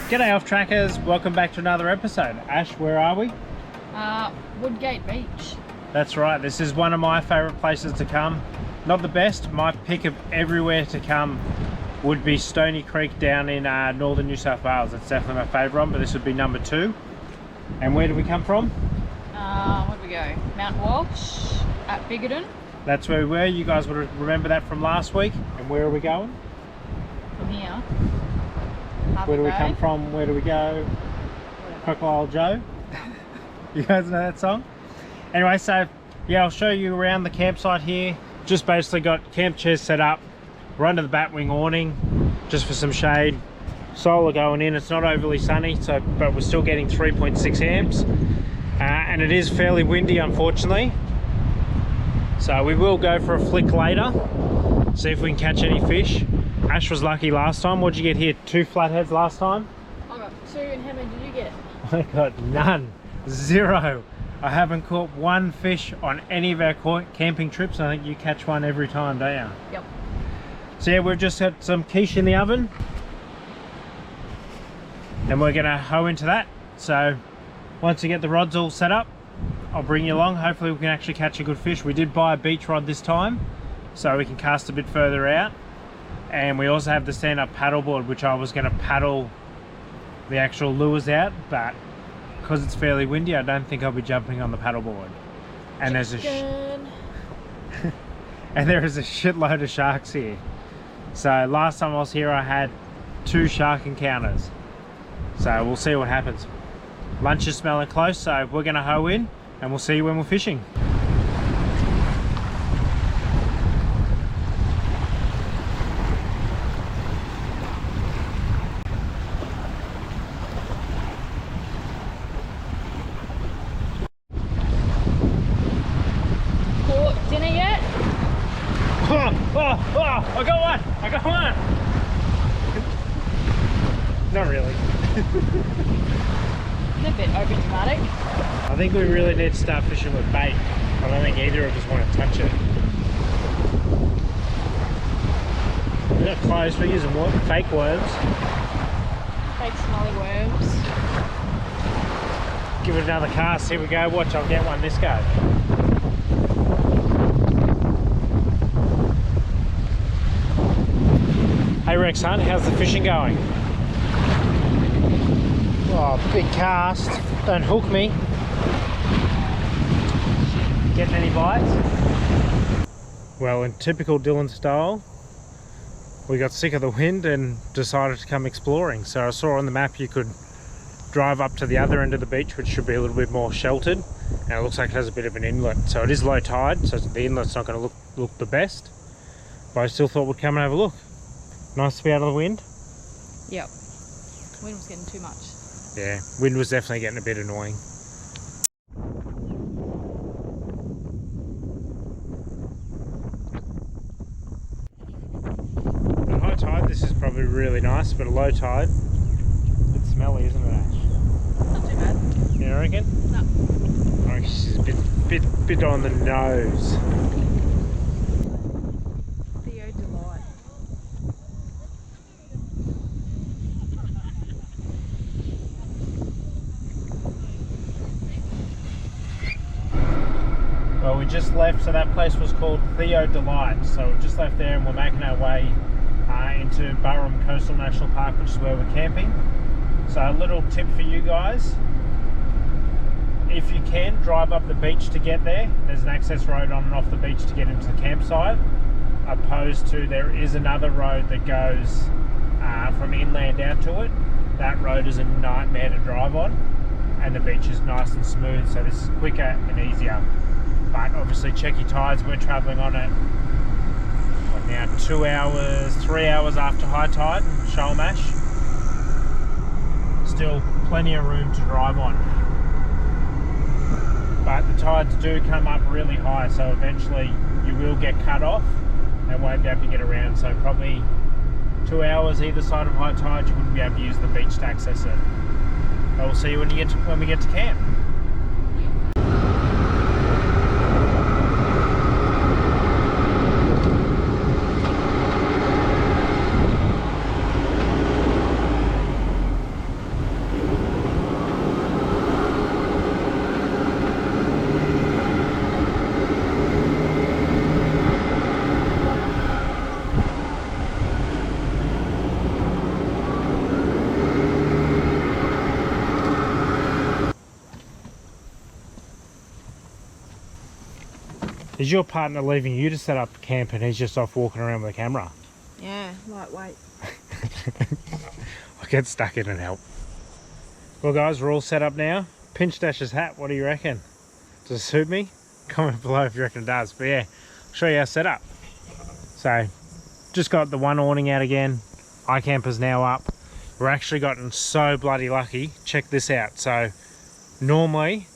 G'day off trackers, welcome back to another episode. Ash, where are we? Woodgate Beach. That's right, this is one of my favourite places to come. Not the best, my pick of everywhere to come would be Stony Creek down in northern New South Wales. That's definitely my favourite one, but this would be number 2. And where did we come from? Where did we go? Mount Walsh at Biggedon. That's where we were. You guys would remember that from last week. And where are we going? From here. Where do we come from? Where do we go? Whatever. Crocodile Joe. You guys know that song? Anyway, so yeah, I'll show you around the campsite here. Just basically got camp chairs set up. We're under the batwing awning just for some shade. Solar going in. It's not overly sunny, so but we're still getting 3.6 amps. And it is fairly windy, unfortunately. So we will go for a flick later. See if we can catch any fish. Ash was lucky last time. What did you get here? 2 flatheads last time? I got 2, and how many did you get? I got none. 0. I haven't caught one fish on any of our camping trips. I think you catch one every time, don't you? Yep. So yeah, we've just got some quiche in the oven. And we're gonna hoe into that. So once we get the rods all set up, I'll bring you along. Hopefully we can actually catch a good fish. We did buy a beach rod this time, so we can cast a bit further out. And we also have the stand-up paddleboard, which I was going to paddle the actual lures out, but because it's fairly windy, I don't think I'll be jumping on the paddleboard. And there's a and there is a shitload of sharks here. So last time I was here, I had 2 shark encounters. So we'll see what happens. Lunch is smelling close, so we're going to hoe in, and we'll see you when we're fishing. I got one! I got one! Not really. A bit over dramatic. I think we really need to start fishing with bait. I don't think either of us want to touch it. We're not close, we're using fake worms. Fake smelly worms. Give it another cast, here we go. Watch, I'll get one this go. Hey Rex Hunt, how's the fishing going? Oh, big cast. Don't hook me. Getting any bites? Well, in typical Dylan style, we got sick of the wind and decided to come exploring. So I saw on the map you could drive up to the other end of the beach, which should be a little bit more sheltered. And it looks like it has a bit of an inlet. So it is low tide, so the inlet's not going to look the best. But I still thought we'd come and have a look. Nice to be out of the wind. Yep. Wind was getting too much. Yeah, wind was definitely getting a bit annoying. At high tide this is probably really nice, but at low tide, it's smelly, isn't it, Ash? Not too bad. You reckon? No. I reckon she's a bit on the nose. Well, we just left, so that place was called Theo Delight. So we just left there and we're making our way into Burrum Coastal National Park, which is where we're camping. So a little tip for you guys. If you can, drive up the beach to get there. There's an access road on and off the beach to get into the campsite. Opposed to there is another road that goes from inland down to it. That road is a nightmare to drive on. And the beach is nice and smooth, so this is quicker and easier. But obviously check your tides. We're travelling on it now 2 hours, 3 hours after high tide in shoal mash. Still plenty of room to drive on. But the tides do come up really high, so eventually you will get cut off and won't be able to get around. So probably 2 hours either side of high tide, you wouldn't be able to use the beach to access it. But we'll see you when we get to camp. Is your partner leaving you to set up camp and he's just off walking around with a camera? Yeah, lightweight. I'll get stuck in and help. Well guys, we're all set up now. Pinch Dash's hat, what do you reckon? Does it suit me? Comment below if you reckon it does. But yeah, I'll show you our setup. So, just got the one awning out again. iCamper's now up. We're actually gotten so bloody lucky. Check this out. So, normally,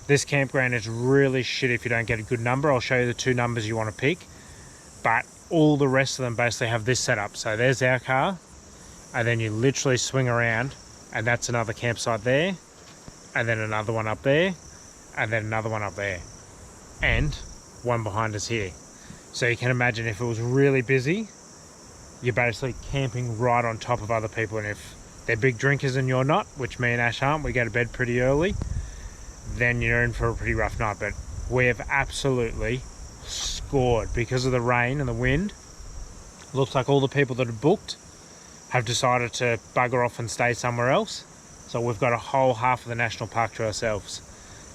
this campground is really shit if you don't get a good number. I'll show you the two numbers you want to pick. But all the rest of them basically have this setup. So there's our car, and then you literally swing around, and that's another campsite there, and then another one up there, and then another one up there, and one behind us here. So you can imagine if it was really busy, you're basically camping right on top of other people, and if they're big drinkers and you're not, which me and Ash aren't, we go to bed pretty early, then you're in for a pretty rough night. But we have absolutely scored because of the rain and the wind. Looks like all the people that have booked have decided to bugger off and stay somewhere else. So we've got a whole half of the national park to ourselves.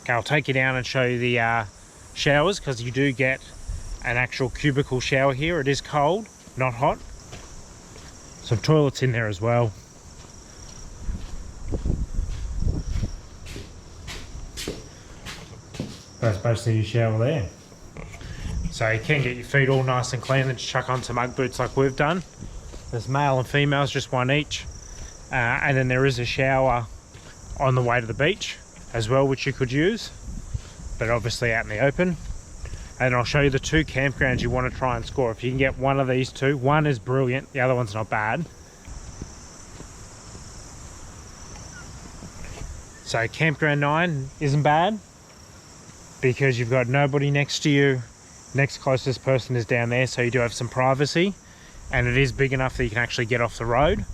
Okay, I'll take you down and show you the showers, because you do get an actual cubicle shower here. It is cold, not hot. Some toilets in there as well. That's basically your shower there. So you can get your feet all nice and clean and just chuck on some Ugg boots like we've done. There's male and females, just one each. And then there is a shower on the way to the beach as well, which you could use, but obviously out in the open. And I'll show you the two campgrounds you want to try and score. If you can get one of these two, one is brilliant, the other one's not bad. So campground 9 isn't bad, because you've got nobody next to you. Next closest person is down there, so you do have some privacy, and it is big enough that you can actually get off the road.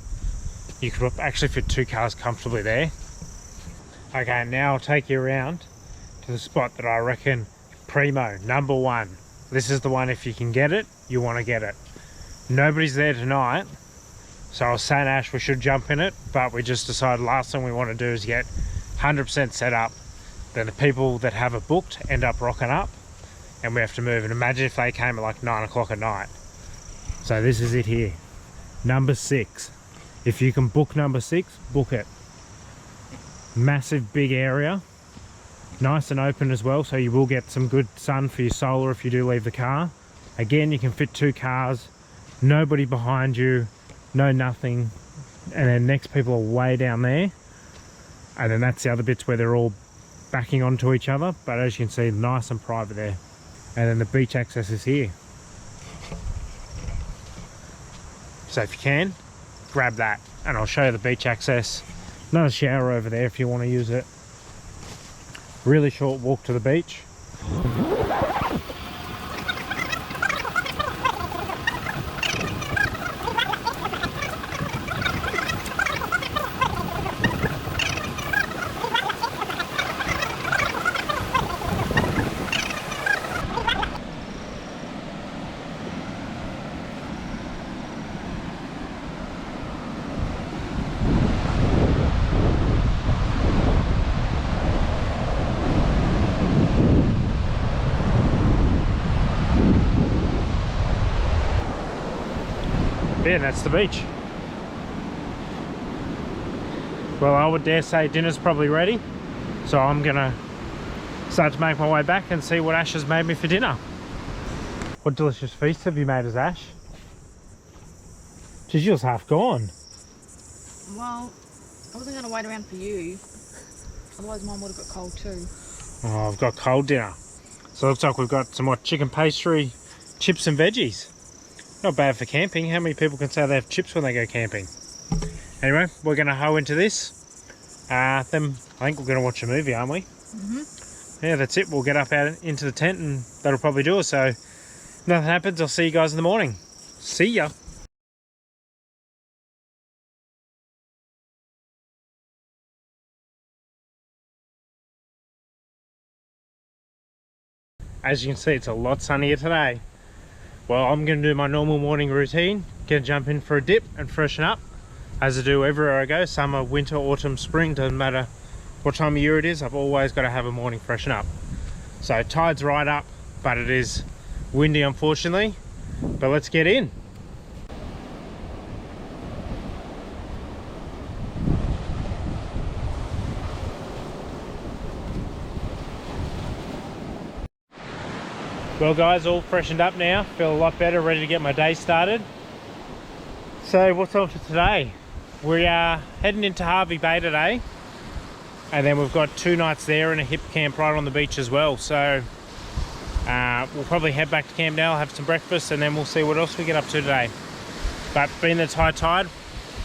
You could actually fit 2 cars comfortably there. Okay, now I'll take you around to the spot that I reckon primo, number 1. This is the one, if you can get it, you want to get it. Nobody's there tonight, so I was saying, Ash, we should jump in it, but we just decided last thing we want to do is get 100% set up. Then the people that have it booked end up rocking up, and we have to move. And imagine if they came at like 9 o'clock at night. So this is it here, number 6. If you can book number 6, book it. Massive big area, nice and open as well, so you will get some good sun for your solar if you do leave the car. Again, you can fit 2 cars, nobody behind you, no nothing, and then next people are way down there, and then that's the other bits where they're all backing onto each other. But as you can see, nice and private there. And then the beach access is here. So if you can, grab that, and I'll show you the beach access. Another shower over there if you want to use it. Really short walk to the beach. Yeah, that's the beach. Well, I would dare say dinner's probably ready, so I'm gonna start to make my way back and see what Ash has made me for dinner. What delicious feast have you made us, Ash? Geez, yours half gone. Well, I wasn't going to wait around for you, otherwise mine would have got cold too. Oh, I've got cold dinner. So it looks like we've got some more chicken pastry, chips and veggies. Not bad for camping. How many people can say they have chips when they go camping? Anyway, we're going to hoe into this. Then I think we're going to watch a movie, aren't we? Mm-hmm. Yeah, that's it. We'll get up out into the tent and that'll probably do it. So if nothing happens, I'll see you guys in the morning. See ya. As you can see, it's a lot sunnier today. Well, I'm going to do my normal morning routine, get a jump in for a dip and freshen up, as I do everywhere I go. Summer, winter, autumn, spring, doesn't matter what time of year it is, I've always got to have a morning freshen up. So tide's right up, but it is windy unfortunately. But let's get in. Well guys, all freshened up now, feel a lot better, ready to get my day started. So what's on for today? We are heading into Hervey Bay today, and then we've got 2 nights there and a hip camp right on the beach as well. So we'll probably head back to Camp now, have some breakfast, and then we'll see what else we get up to today. But being it's high tide,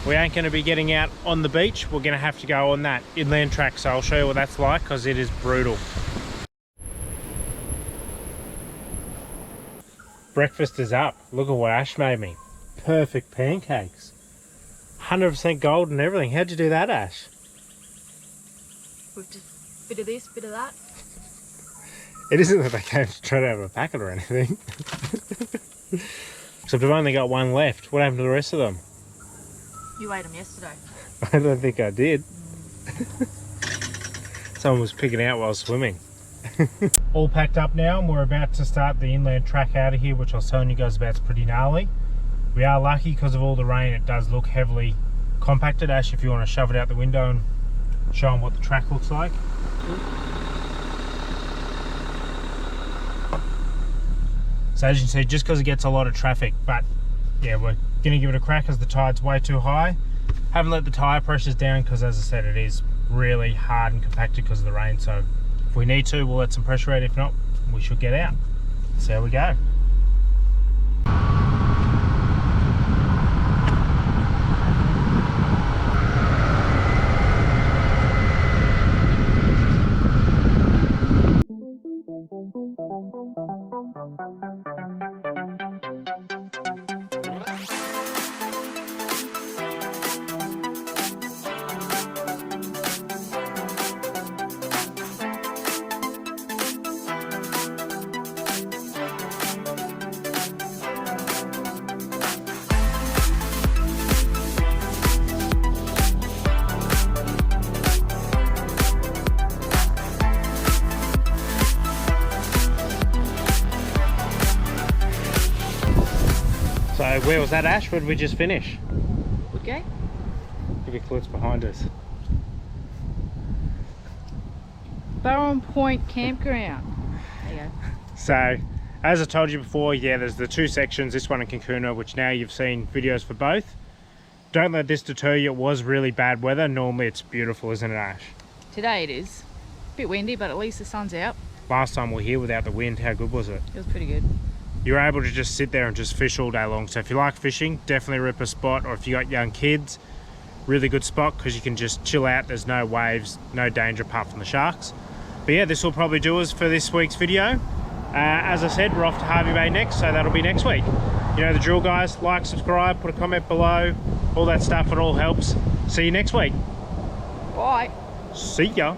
we ain't going to be getting out on the beach. We're going to have to go on that inland track, so I'll show you what that's like because it is brutal. Breakfast is up. Look at what Ash made me. Perfect pancakes. 100% gold and everything. How'd you do that, Ash? With just a bit of this, bit of that. It isn't that they came straight out of a packet or anything. Except I've only got 1 left. What happened to the rest of them? You ate them yesterday. I don't think I did. Someone was picking out while I was swimming. All packed up now, and we're about to start the inland track out of here, which I was telling you guys about. It's pretty gnarly. We are lucky because of all the rain. It does look heavily compacted. Ash, if you want to shove it out the window and show them what the track looks like. So as you can see, just because it gets a lot of traffic, but yeah, we're going to give it a crack as the tide's way too high. Haven't let the tyre pressures down because, as I said, it is really hard and compacted because of the rain. So if we need to, we'll let some pressure out. If not, we should get out. So there we go. So where was that, Ash? Where did we just finish? Woodgate. Give me a clue, it's behind us. Burrum Point campground. There you go. So, as I told you before, yeah, there's the 2 sections, this one in Cancuna, which now you've seen videos for both. Don't let this deter you. It was really bad weather. Normally it's beautiful, isn't it, Ash? Today it is. A bit windy, but at least the sun's out. Last time we were here without the wind, how good was it? It was pretty good. You're able to just sit there and just fish all day long. So if you like fishing, definitely rip a spot. Or if you got young kids, really good spot because you can just chill out. There's no waves, no danger apart from the sharks. But yeah, this will probably do us for this week's video. As I said, we're off to Hervey Bay next, so that'll be next week. You know the drill, guys. Like, subscribe, put a comment below, all that stuff. It all helps. See you next week. Bye. See ya.